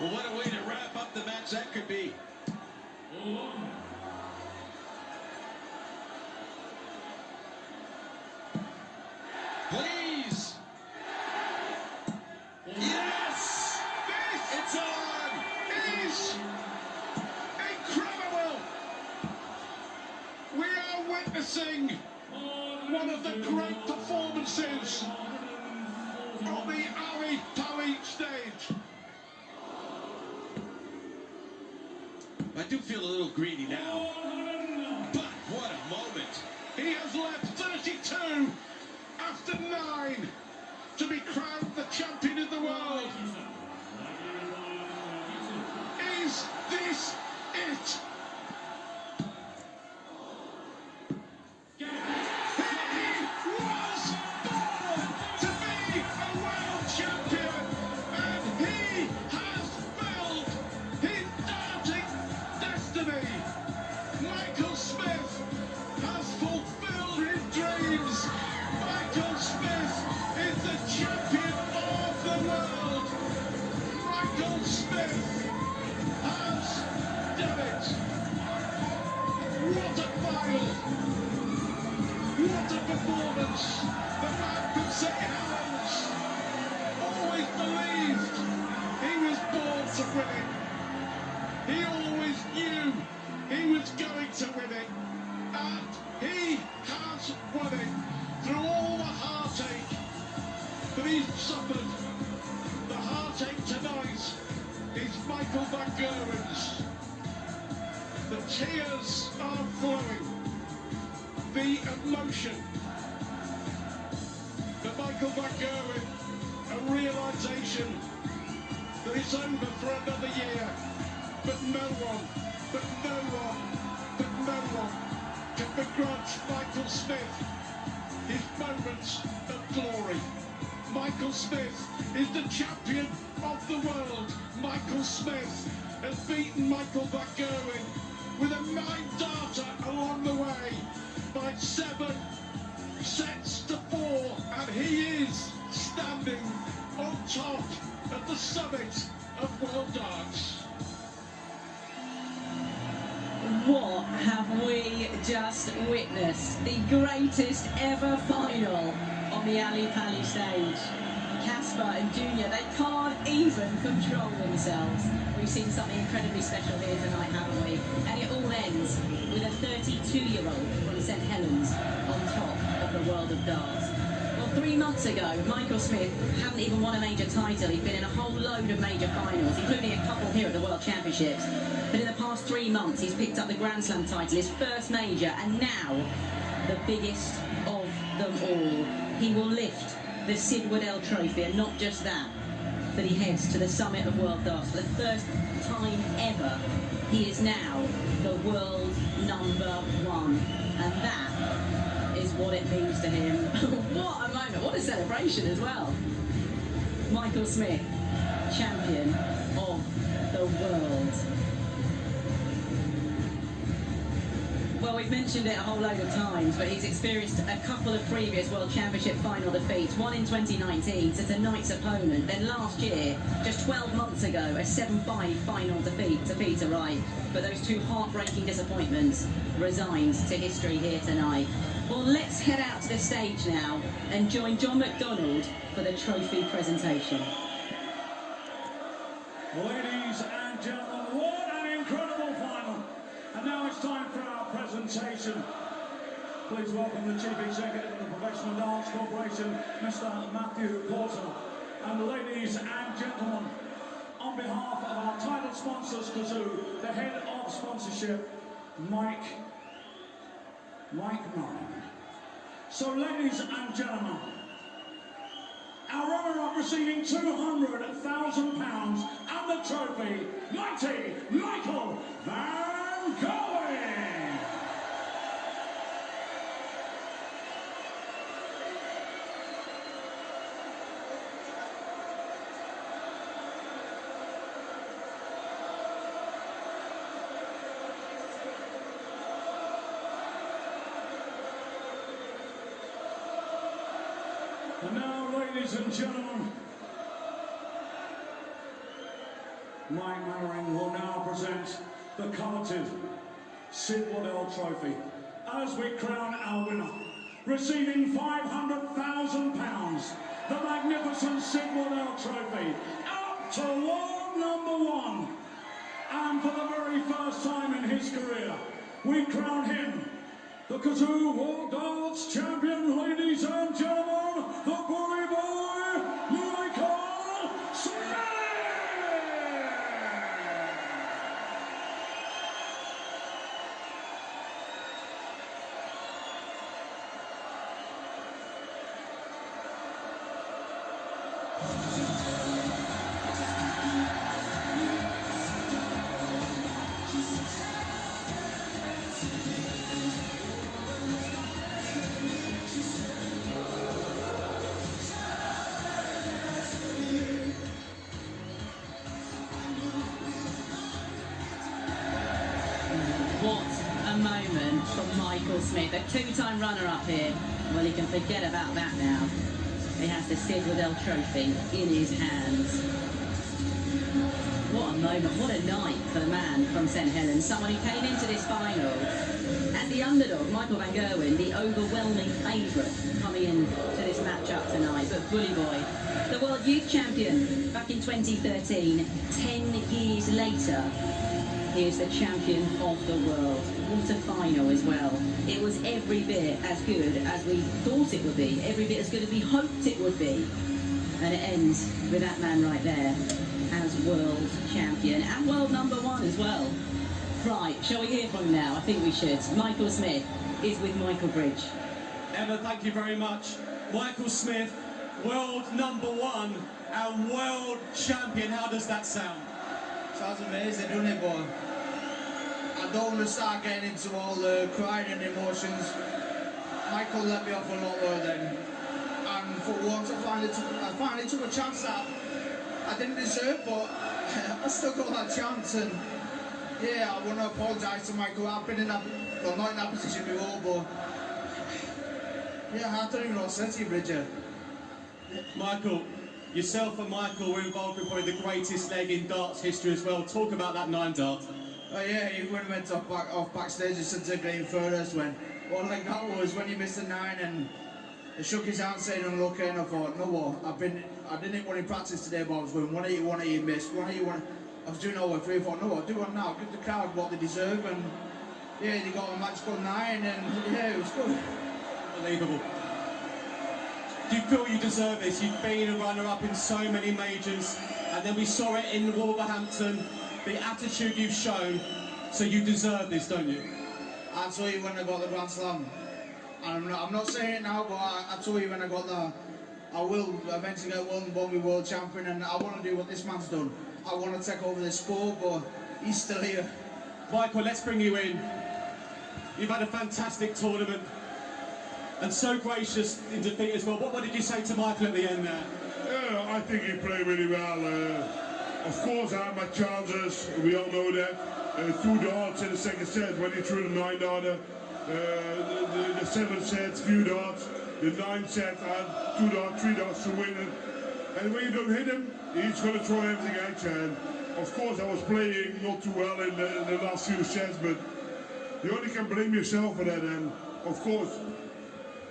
Well, what a way to wrap up the match that could be. Please. Yes! It's on! It is incredible! We are witnessing one of the great performances on the Ali Pali stage. I do feel a little greedy now, but what a moment. He has left 32 after 9 to be crowned the champion of the world. Is this it? What a performance! The man could say hands. Always believed he was born to win it. He always knew he was going to win it. And he has won it through all the heartache that he's suffered. The heartache tonight is Michael Van Gerwen's. The tears are flowing. The emotion that Michael Van Gerwen, a realisation that it's over for another year, but no one can begrudge Michael Smith his moments of glory. Michael Smith is the champion of the world. Michael Smith has beaten Michael Van Gerwen with a 9-darter along the way by 7 sets to 4, and he is standing on top at the summit of World Darts. What have we just witnessed? The greatest ever final on the Ali Pali stage. Casper and Junior, they can't even control themselves. We've seen something incredibly special here tonight, haven't we? And it all ends with a 32-year-old from St Helens on top of the world of darts. Well, 3 months ago, Michael Smith hadn't even won a major title. He'd been in a whole load of major finals, including a couple here at the World Championships. But in the past 3 months, he's picked up the Grand Slam title, his first major, and now the biggest of them all. He will lift the Sid Waddell Trophy, and not just that, but he heads to the summit of World Darts. For the first time ever, he is now the world #1, and that is what it means to him. What a moment, what a celebration as well. Michael Smith, champion of the world. Well, we've mentioned it a whole load of times, but he's experienced a couple of previous World Championship final defeats, one in 2019 to tonight's opponent, then last year, just 12 months ago, a 7-5 final defeat to Peter Wright. But those two heartbreaking disappointments resigned to history here tonight. Well, let's head out to the stage now and join John McDonald for the trophy presentation. Ladies and gentlemen, what an incredible final! And now it's time for our presentation. Please welcome the Chief Executive of the Professional Darts Corporation, Mr. Matthew Porter. And ladies and gentlemen, on behalf of our title sponsors, Kazoo, the head of sponsorship, Mike Murray. So ladies and gentlemen, our runner-up receiving £200,000 and the trophy, mighty Michael Van Gerwen. And now, ladies and gentlemen, Mike Mannering will now present the coveted Sid Waddell Trophy as we crown our winner, receiving £500,000, the magnificent Sid Waddell Trophy, up to world #1. And for the very first time in his career, we crown him the Kazoo World Darts Champion, ladies and gentlemen, the Bully Boy, Michael Smith! What a moment from Michael Smith, a two-time runner-up here. Well, he can forget about that now. He has the Sid Waddell Trophy in his hands. What a moment, what a night for the man from St Helens, someone who came into this final as the underdog, Michael van Gerwen, the overwhelming favourite coming into this matchup tonight. But Bully Boy, the World Youth Champion back in 2013, 10 years later, he is the champion of the world. What a final as well. It was every bit as good as we thought it would be, every bit as good as we hoped it would be. And it ends with that man right there as world champion and world #1 as well. Right, shall we hear from him now? I think we should. Michael Smith is with Michael Bridge. Emma, thank you very much. Michael Smith, world #1 and world champion. How does that sound? Sounds amazing, doesn't it, boy? I don't want to start getting into all the crying and emotions. Michael let me off a lot lower then. And for once, I finally took a chance that I didn't deserve, but I still got that chance. And yeah, I want to apologise to Michael. I've been in that, well, not in that position before, but yeah, I don't even know what to say to you, Bridger. Michael, yourself and Michael were involved in probably the greatest leg in darts history as well. Talk about that 9 dart. Oh yeah, he went off backstage and said to Graham Furthers when what like that was when he missed the 9 and he shook his hand saying unlucky, and I thought, no what, I didn't want in practice today, but I was going 180, missed, 180, I was doing all the way through. I thought, no what, do one now, give the crowd what they deserve, and yeah, they got a magical 9, and yeah, it was good. Unbelievable. Do you feel you deserve this? You've been a runner-up in so many majors, and then we saw it in Wolverhampton, the attitude you've shown, so you deserve this, don't you? I told you when I got the Grand Slam, and I'm not saying it now, but I told you when I got that, I will eventually get one world champion, and I want to do what this man's done. I want to take over the sport, but he's still here. Michael, let's bring you in. You've had a fantastic tournament, and so gracious in defeat as well. What did you say to Michael at the end there? Yeah, I think he played really well. Of course, I had my chances. We all know that. 2 darts in the second set when he threw the 9 darter. The 7 sets, few darts. The 9 set, I had 2 darts, 3 darts to win it. And when you don't hit him, he's going to throw everything at you. And of course, I was playing not too well in the last few sets, but you only can blame yourself for that. And of course,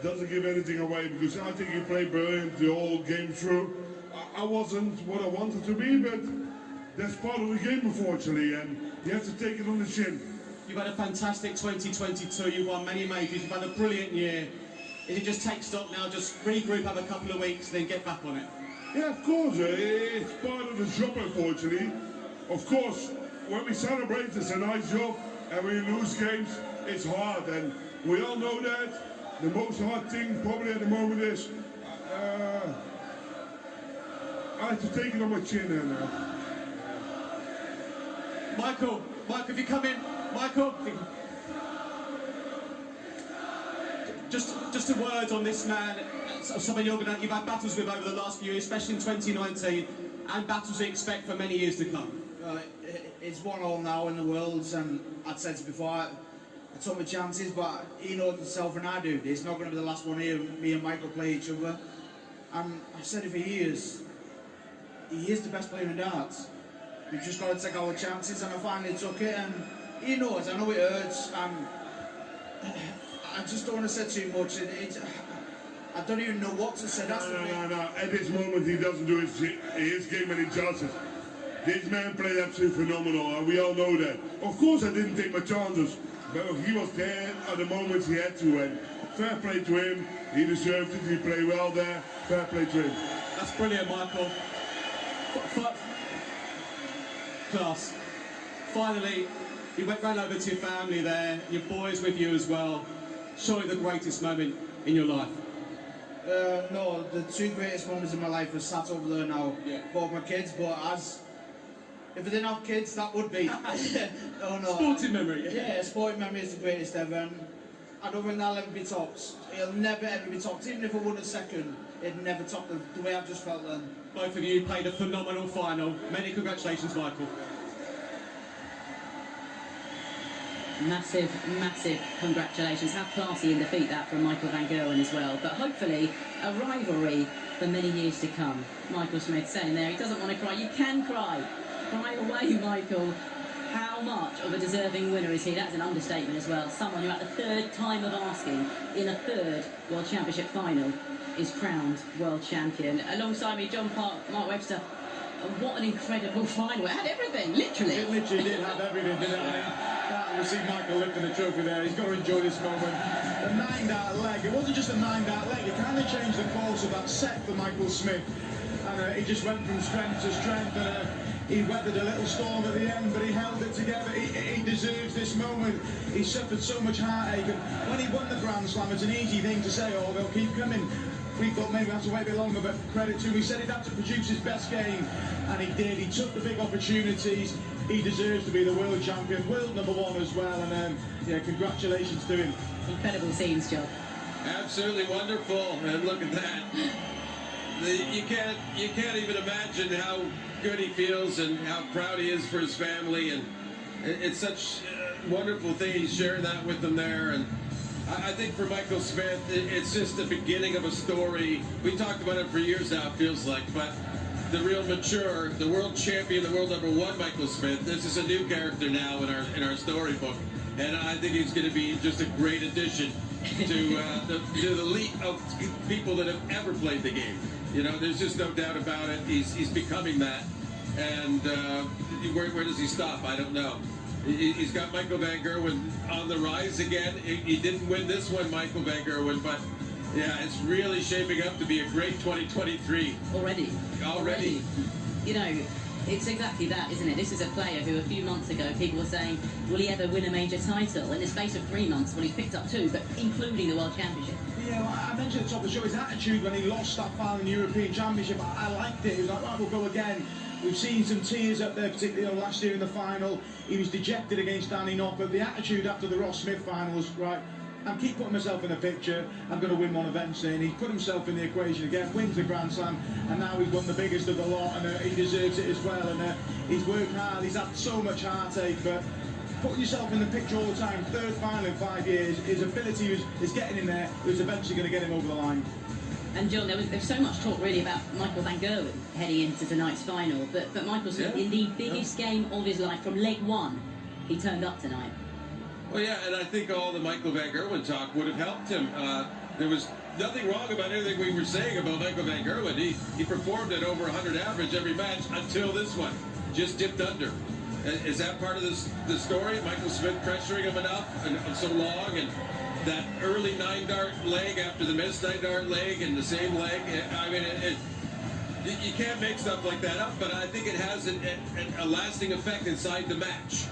doesn't give anything away because I think he played brilliant the whole game through. I wasn't what I wanted to be, but that's part of the game, unfortunately, and you have to take it on the chin. You've had a fantastic 2022, you've won many majors, you've had a brilliant year. Is it just take stock now, just regroup, have a couple of weeks, then get back on it? Yeah, of course, it's part of the job, unfortunately. Of course, when we celebrate, it's a nice job, and when you lose games, it's hard, and we all know that. The most hard thing probably at the moment is I have to take it on my chin now. Michael, if you come in, Michael. Just a word on this man, someone you've had battles with over the last few years, especially in 2019, and battles we expect for many years to come. It's 1-1 now in the Worlds, and I'd said it before, I took my chances, but he knows himself and I do. It's not going to be the last one here. Me and Michael play each other. And I've said it for years. He is the best player in darts. we've just got to take our chances, and I finally took it. And he knows, I know it hurts, and I just don't want to say too much. I don't even know what to say. That's the thing. No. At this moment, he doesn't do his game any chances. This man played absolutely phenomenal, and we all know that. Of course, I didn't take my chances, but he was there at the moments he had to, and fair play to him. He deserved it. He played well there. Fair play to him. That's brilliant, Michael. Class. Finally, you ran over to your family there, your boys with you as well. Surely the greatest moment in your life. No, the two greatest moments in my life are sat over there now. Yeah. Both my kids, but if I didn't have kids, that would be. Oh no. Sporting memory. Yeah, sporting memory is the greatest ever. And I don't think that'll ever be topped. It'll never ever be topped. Even if I won a second, it'd never top the way I've just felt then. Both of you played a phenomenal final. Many congratulations, Michael. Massive, massive congratulations. How classy in defeat that from Michael van Gerwen as well. But hopefully a rivalry for many years to come. Michael Smith saying there, he doesn't want to cry. You can cry. Cry away, Michael. How much of a deserving winner is he? That's an understatement as well. Someone who at the third time of asking in a third World Championship final is crowned World Champion. Alongside me, John Park, Mark Webster. What an incredible final. It had everything, literally. It literally did have everything, didn't it? I mean, we'll see Michael lifting the trophy there. He's got to enjoy this moment. The 9-dart leg. It wasn't just a 9-dart leg. It kind of changed the course of that set for Michael Smith. And he just went from strength to strength. And he weathered a little storm at the end, but he held it together. He deserves this moment. He suffered so much heartache. And when he won the Grand Slam, it's an easy thing to say, oh, they'll keep coming. We thought maybe we have to wait a bit longer, but credit to him. He said he'd have to produce his best game, and he did. He took the big opportunities. He deserves to be the world champion, world #1 as well. And yeah, congratulations to him. Incredible scenes, John. Absolutely wonderful, and look at that. You can't even imagine how good he feels and how proud he is for his family, and it's such a wonderful thing. He's sharing that with them there, and I think for Michael Smith, it's just the beginning of a story. We talked about it for years now, it feels like, but the real mature, the world champion, the world #1 Michael Smith, this is a new character now in our storybook. And I think he's going to be just a great addition to the elite of people that have ever played the game. You know, there's just no doubt about it. He's becoming that. And where does he stop? I don't know. He's got Michael van Gerwen on the rise again. He didn't win this one, Michael van Gerwen, but yeah, it's really shaping up to be a great 2023. Already. You know, it's exactly that, isn't it? This is a player who a few months ago people were saying, will he ever win a major title? In the space of 3 months, well, he's picked up 2, but including the World Championship. Yeah, well, I mentioned at the top of the show his attitude when he lost that final in the European Championship. I liked it. He was like, right, we'll go again. We've seen some tears up there, particularly last year in the final. He was dejected against Danny Nock, but the attitude after the Ross Smith final was, right, I keep putting myself in the picture, I'm going to win one eventually, and he put himself in the equation again, wins the Grand Slam, and now he's won the biggest of the lot, and he deserves it as well, and he's worked hard, he's had so much heartache, but putting yourself in the picture all the time, third final in 5 years, his ability is getting in there, it was eventually going to get him over the line. And John, there was so much talk really about Michael van Gerwen heading into tonight's final, but Michael Smith, in the biggest game of his life, from leg 1, he turned up tonight. Well, yeah, and I think all the Michael van Gerwen talk would have helped him. There was nothing wrong about anything we were saying about Michael van Gerwen. He performed at over 100 average every match until this one. Just dipped under. Is that part of the story? Michael Smith pressuring him enough and so long, and that early 9-dart leg after the missed 9-dart leg and the same leg. I mean, you can't make stuff like that up, but I think it has a lasting effect inside the match.